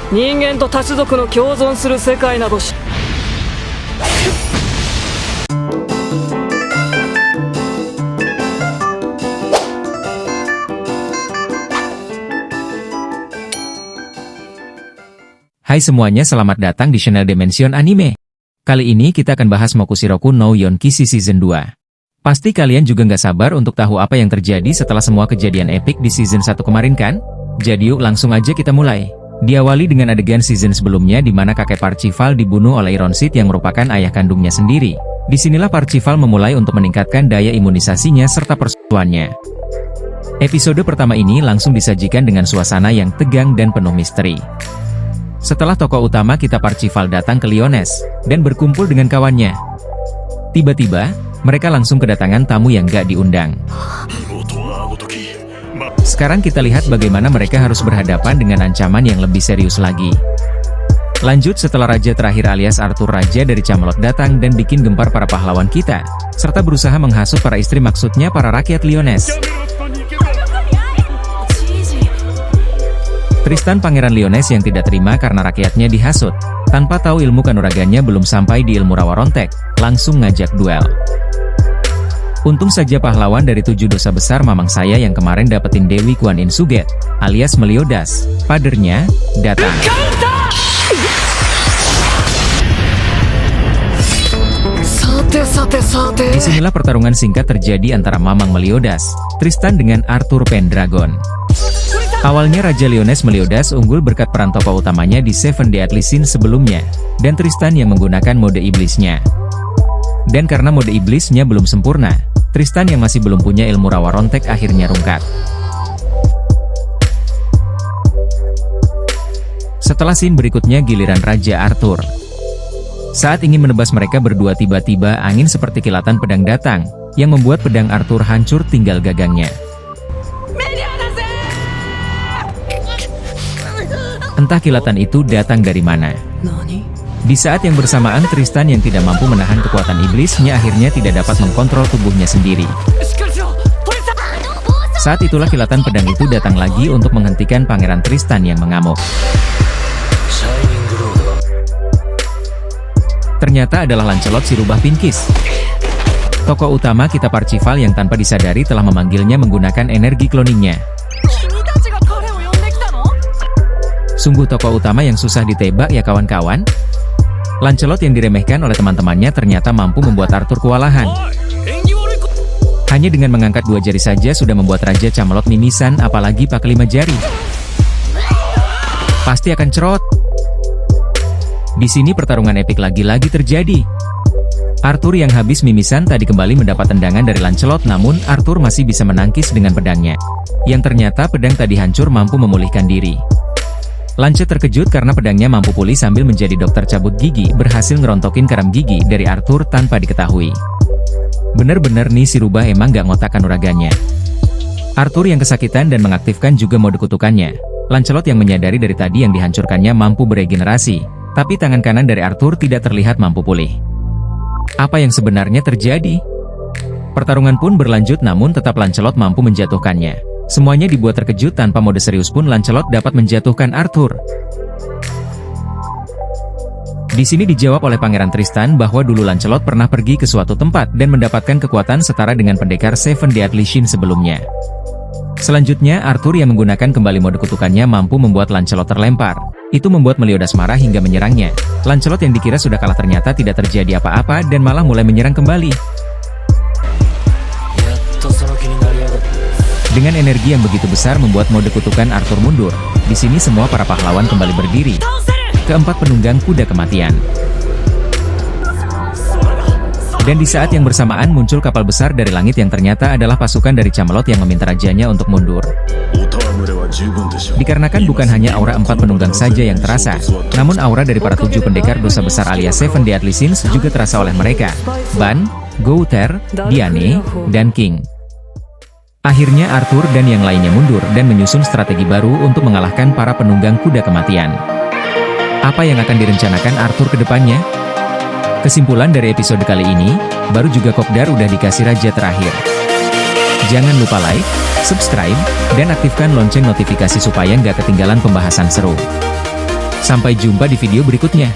人間と多種族の共存する世界などし。Hai semuanya, selamat datang di channel Dimension Anime. Kali ini kita akan bahas Mokushiroku no Yonkishi Season 2. Pasti kalian juga nggak sabar untuk tahu apa yang terjadi setelah semua kejadian epik di Season 1 kemarin kan? Jadi yuk langsung aja kita mulai. Diawali dengan adegan season sebelumnya di mana kakek Parzival dibunuh oleh Ironsid yang merupakan ayah kandungnya sendiri. Disinilah Parzival memulai untuk meningkatkan daya imunisasinya serta persuannya. Episode pertama ini langsung disajikan dengan suasana yang tegang dan penuh misteri. Setelah tokoh utama kita Parzival datang ke Lyonesse, dan berkumpul dengan kawannya. Tiba-tiba, mereka langsung kedatangan tamu yang gak diundang. Sekarang kita lihat bagaimana mereka harus berhadapan dengan ancaman yang lebih serius lagi. Lanjut setelah Raja terakhir alias Arthur Raja dari Camelot datang dan bikin gempar para pahlawan kita, serta berusaha menghasut para istri maksudnya para rakyat Lyonesse. Tristan pangeran Lyonesse yang tidak terima karena rakyatnya dihasut, tanpa tahu ilmu kanuragannya belum sampai di ilmu rawa rontek, langsung ngajak duel. Untung saja pahlawan dari 7 dosa besar mamang saya yang kemarin dapetin Dewi Kuan Yin Suget, alias Meliodas, padernya, datang. Disinilah pertarungan singkat terjadi antara mamang Meliodas, Tristan dengan Arthur Pendragon. Awalnya Raja Lyonesse Meliodas unggul berkat peran tokoh utamanya di Seven Deadly Sins sebelumnya, dan Tristan yang menggunakan mode iblisnya. Dan karena mode iblisnya belum sempurna, Tristan yang masih belum punya ilmu rawa rontek akhirnya rungkat. Setelah scene berikutnya giliran Raja Arthur. Saat ingin menebas mereka berdua tiba-tiba angin seperti kilatan pedang datang, yang membuat pedang Arthur hancur tinggal gagangnya. Entah kilatan itu datang dari mana. Di saat yang bersamaan Tristan yang tidak mampu menahan kekuatan iblisnya akhirnya tidak dapat mengkontrol tubuhnya sendiri. Saat itulah kilatan pedang itu datang lagi untuk menghentikan Pangeran Tristan yang mengamuk. Ternyata adalah Lancelot si rubah Pinkis. Tokoh utama kita Parzival yang tanpa disadari telah memanggilnya menggunakan energi cloningnya. Sungguh tokoh utama yang susah ditebak ya kawan-kawan. Lancelot yang diremehkan oleh teman-temannya ternyata mampu membuat Arthur kewalahan. Hanya dengan mengangkat 2 jari saja sudah membuat Raja Camelot mimisan, apalagi pakai 5 jari. Pasti akan cerot. Di sini pertarungan epik lagi-lagi terjadi. Arthur yang habis mimisan tadi kembali mendapat tendangan dari Lancelot, namun Arthur masih bisa menangkis dengan pedangnya. Yang ternyata pedang tadi hancur mampu memulihkan diri. Lancelot terkejut karena pedangnya mampu pulih sambil menjadi dokter cabut gigi berhasil ngerontokin karam gigi dari Arthur tanpa diketahui. Bener-bener nih si rubah emang gak ngotak kanuragannya. Arthur yang kesakitan dan mengaktifkan juga mode kutukannya. Lancelot yang menyadari dari tadi yang dihancurkannya mampu beregenerasi, tapi tangan kanan dari Arthur tidak terlihat mampu pulih. Apa yang sebenarnya terjadi? Pertarungan pun berlanjut namun tetap Lancelot mampu menjatuhkannya. Semuanya dibuat terkejut, tanpa mode serius pun Lancelot dapat menjatuhkan Arthur. Di sini dijawab oleh Pangeran Tristan bahwa dulu Lancelot pernah pergi ke suatu tempat dan mendapatkan kekuatan setara dengan pendekar Seven Deadly Sins sebelumnya. Selanjutnya Arthur yang menggunakan kembali mode kutukannya mampu membuat Lancelot terlempar. Itu membuat Meliodas marah hingga menyerangnya. Lancelot yang dikira sudah kalah ternyata tidak terjadi apa-apa dan malah mulai menyerang kembali. Dengan energi yang begitu besar membuat mode kutukan Arthur mundur. Di sini semua para pahlawan kembali berdiri. Keempat penunggang kuda kematian. Dan di saat yang bersamaan muncul kapal besar dari langit yang ternyata adalah pasukan dari Camelot yang meminta rajanya untuk mundur. Dikarenakan bukan hanya aura 4 penunggang saja yang terasa, namun aura dari para 7 pendekar dosa besar alias Seven Deadly Sins juga terasa oleh mereka. Ban, Gouter, Diane, dan King. Akhirnya Arthur dan yang lainnya mundur dan menyusun strategi baru untuk mengalahkan para penunggang kuda kematian. Apa yang akan direncanakan Arthur ke depannya? Kesimpulan dari episode kali ini, baru juga Kopdar udah dikasih raja terakhir. Jangan lupa like, subscribe, dan aktifkan lonceng notifikasi supaya nggak ketinggalan pembahasan seru. Sampai jumpa di video berikutnya.